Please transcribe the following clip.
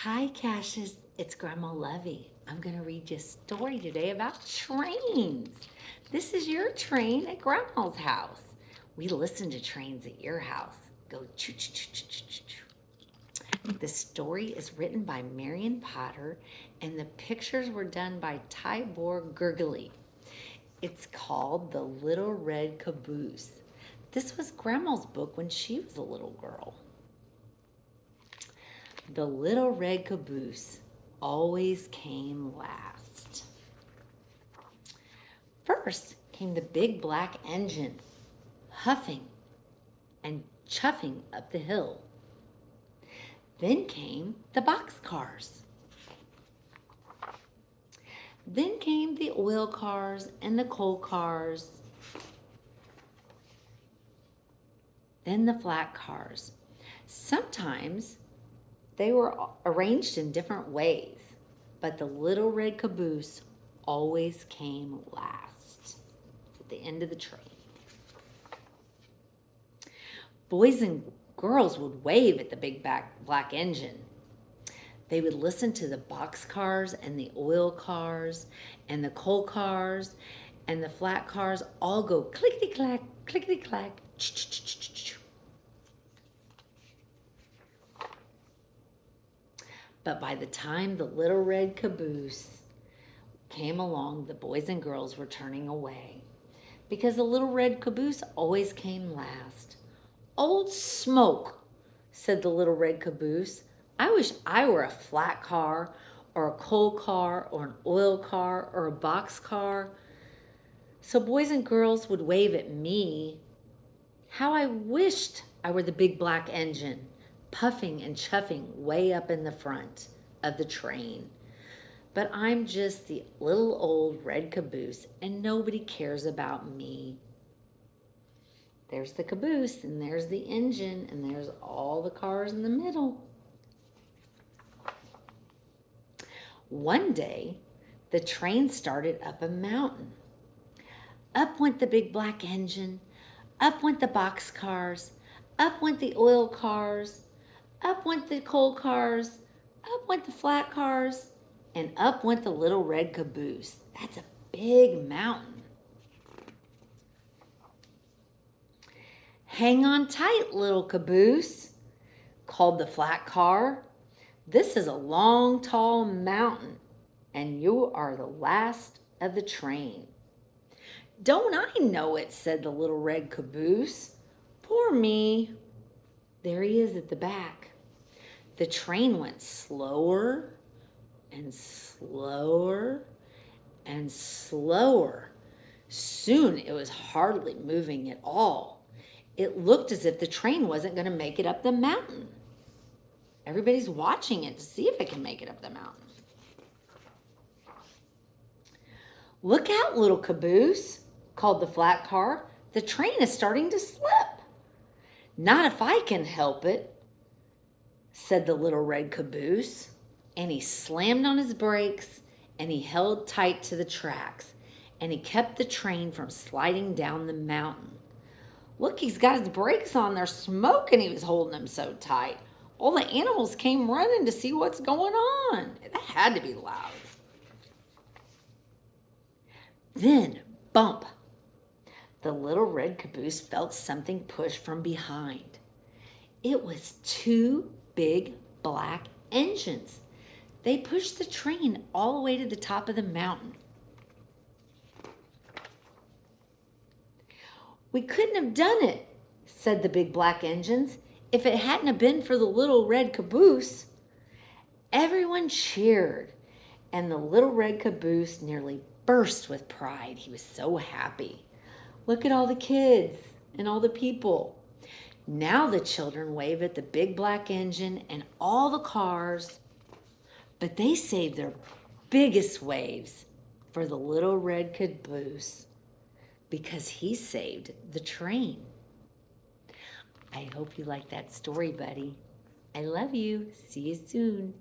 Hi, Cassius. It's Grandma Lovey. I'm going to read you a story today about trains. This is your train at Grandma's house. We listen to trains at your house. Go choo choo choo choo choo choo choo. The story is written by Marian Potter, and the pictures were done by Tibor Gergly. It's called The Little Red Caboose. This was Grandma's book when she was a little girl. The Little Red Caboose always came last. First came the big black engine, huffing and chuffing up the hill. Then came the boxcars. Then came the oil cars and the coal cars. Then the flat cars. Sometimes they were arranged in different ways, but the Little Red Caboose always came last. It's at the end of the train. Boys and girls would wave at the big black engine. They would listen to the boxcars and the oil cars and the coal cars and the flat cars all go clickety-clack, clickety-clack, ch-ch-ch-ch-ch. But by the time the Little Red Caboose came along, the boys and girls were turning away because the Little Red Caboose always came last. Old smoke, said the Little Red Caboose. I wish I were a flat car or a coal car or an oil car or a box car, so boys and girls would wave at me. How I wished I were the big black engine, puffing and chuffing way up in the front of the train. But I'm just the little old red caboose and nobody cares about me. There's the caboose and there's the engine and there's all the cars in the middle. One day, the train started up a mountain. Up went the big black engine, up went the box cars, up went the oil cars, up went the coal cars, up went the flat cars, and up went the Little Red Caboose. That's a big mountain. Hang on tight, little caboose, called the flat car. This is a long, tall mountain, and you are the last of the train. Don't I know it, said the Little Red Caboose. Poor me. There he is at the back. The train went slower and slower and slower. Soon it was hardly moving at all. It looked as if the train wasn't going to make it up the mountain. Everybody's watching it to see if it can make it up the mountain. Look out, little caboose, called the flat car. The train is starting to slip. Not if I can help it, said the Little Red Caboose. And he slammed on his brakes and he held tight to the tracks and he kept the train from sliding down the mountain. Look, he's got his brakes on. They're smoking. He was holding them so tight. All the animals came running to see what's going on. That had to be loud. Then, bump, the Little Red Caboose felt something push from behind. It was two big black engines. They pushed the train all the way to the top of the mountain. We couldn't have done it, said the big black engines, if it hadn't have been for the Little Red Caboose. Everyone cheered, and the Little Red Caboose nearly burst with pride. He was so happy. Look at all the kids and all the people. Now the children wave at the big black engine and all the cars, but they saved their biggest waves for the Little Red Caboose because he saved the train. I hope you like that story, buddy. I love you. See you soon.